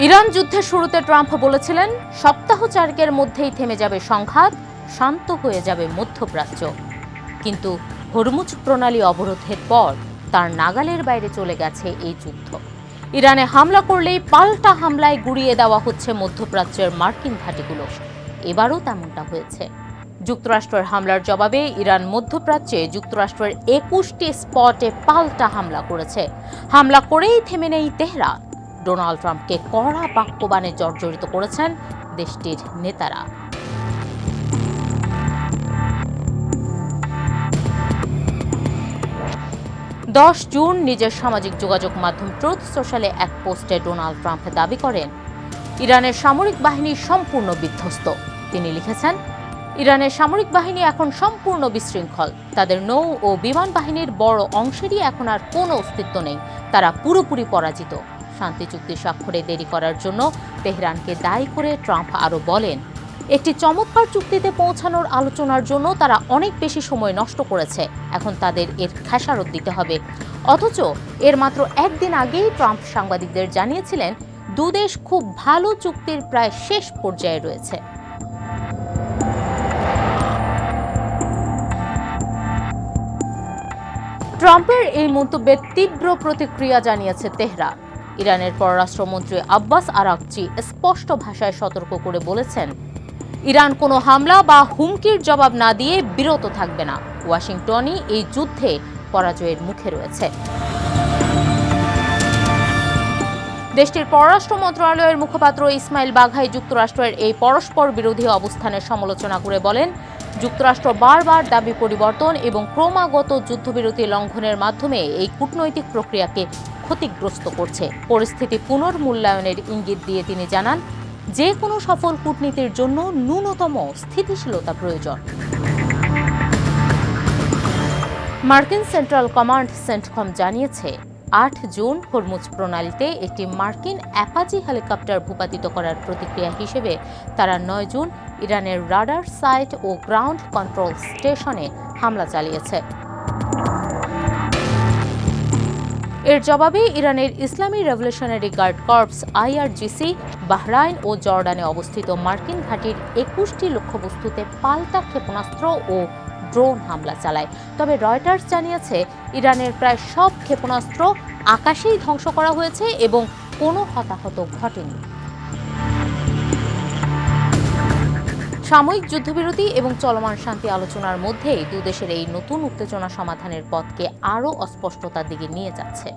Iran যুদ্ধের শুরুতে Trump বলেছিলেন, সপ্তাহ চারেকের মধ্যেই থেমে যাবে সংঘাত, শান্ত হয়ে যাবে মধ্যপ্রাচ্য। কিন্তু হরমুজ প্রণালী অবরোধের পর তার নাগালের বাইরে চলে গেছে এই যুদ্ধ। ইরানে হামলা করলেই পাল্টা হামলায় গুড়িয়ে দেওয়া হচ্ছে মধ্যপ্রাচ্যের মার্কিন ঘাঁটিগুলো। এবারও তেমনটা হয়েছে। যুক্তরাষ্ট্রের হামলার জবাবে ইরান মধ্যপ্রাচ্যে যুক্তরাষ্ট্রের 21টি স্পটে পাল্টা হামলা করেছে। হামলা করেই থেমে নেই তেহরান। ডোনাল্ড ট্রাম্পকে কড়া বাক্যবাণে জর্জরিত করেছেন দেশটির নেতারা। 10 জুন নিজের সামাজিক যোগাযোগ মাধ্যম ট্রুথ সোশ্যালে এক পোস্টে ডোনাল্ড ট্রাম্প দাবি করেন, ইরানের সামরিক বাহিনী সম্পূর্ণ বিধ্বস্ত। তিনি লিখেছেন, ইরানের সামরিক বাহিনী এখন সম্পূর্ণ বিশৃঙ্খল। তাদের নৌ ও বিমান বাহিনীর বড় অংশেরই এখন আর কোনো অস্তিত্ব নেই। তারা পুরোপুরি পরাজিত। শান্তি চুক্তি স্বাক্ষরে দেরি করার জন্য তেহরানকে দায়ী করে ট্রাম্প আরও বলেন, একটি চমৎকার চুক্তিতে পৌঁছানোর আলোচনার জন্য তারা অনেক বেশি সময় নষ্ট করেছে। এখন তাদের এর খেসারত দিতে হবে। অথচ এর মাত্র একদিন আগেই ট্রাম্প সাংবাদিকদের জানিয়েছিলেন, দুদেশ খুব ভালো চুক্তির প্রায় শেষ পর্যায়ে রয়েছে। ট্রাম্পের এই মন্তব্যের তীব্র প্রতিক্রিয়া জানিয়েছে তেহরান। ইরানের পররাষ্ট্রমন্ত্রী আব্বাস আরাকচি স্পষ্ট ভাষায় সতর্ক করে বলেছেন, ইরান কোনো হামলা বা হুমকির জবাব না দিয়ে বিরত থাকবে না। ওয়াশিংটনই এই যুদ্ধে পরাজয়ের মুখে রয়েছে। দেশটির পররাষ্ট্র মন্ত্রণালয়ের মুখপাত্র ইসমাইল বাঘাই যুক্তরাষ্ট্রের এই পরস্পর বিরোধী অবস্থানের সমালোচনা করে বলেন, যুক্তরাষ্ট্র বারবার দাবি পরিবর্তন এবং ক্রমাগত যুদ্ধবিরতি লঙ্ঘনের মাধ্যমে এই কূটনৈতিক প্রক্রিয়াকে ক্ষতিগ্রস্ত করছে। পরিস্থিতি পুনর্মূল্যায়নের ইঙ্গিত দিয়ে তিনি জানান, যে কোনো সফল কূটনীতির জন্য ন্যূনতম স্থিতিশীলতা প্রয়োজন। মার্কিন সেন্ট্রাল কমান্ড সেন্টকম জানিয়েছে, 8 জুন হরমুজ প্রণালীতে একটি মার্কিন অ্যাপাচি হেলিকপ্টার ভূপাতিত করার প্রতিক্রিয়া হিসেবে তারা 9 জুন ইরানের রাডার সাইট ও গ্রাউন্ড কন্ট্রোল স্টেশনে হামলা চালিয়েছে। এর জবাবে ইরানের ইসলামী revolutionary guard corps IRGC Bahrain ও জর্ডানে অবস্থিত মার্কিন ঘাঁটির 21টি লক্ষ্যবস্তুতে পাল্টা ক্ষেপণাস্ত্র ও ড্রোন হামলা চালায়। তবে রয়টার্স জানিয়েছে, ইরানের প্রায় সব ক্ষেপণাস্ত্র আকাশেই ধ্বংস করা হয়েছে এবং কোনো হতাহত ঘটেনি। সাময়িক যুদ্ধবিরতি এবং চলমান শান্তি আলোচনার মধ্যেই দুদেশের এই নতুন উত্তেজনা সমাধানের পথকে আরও অস্পষ্টতার দিকে নিয়ে যাচ্ছে।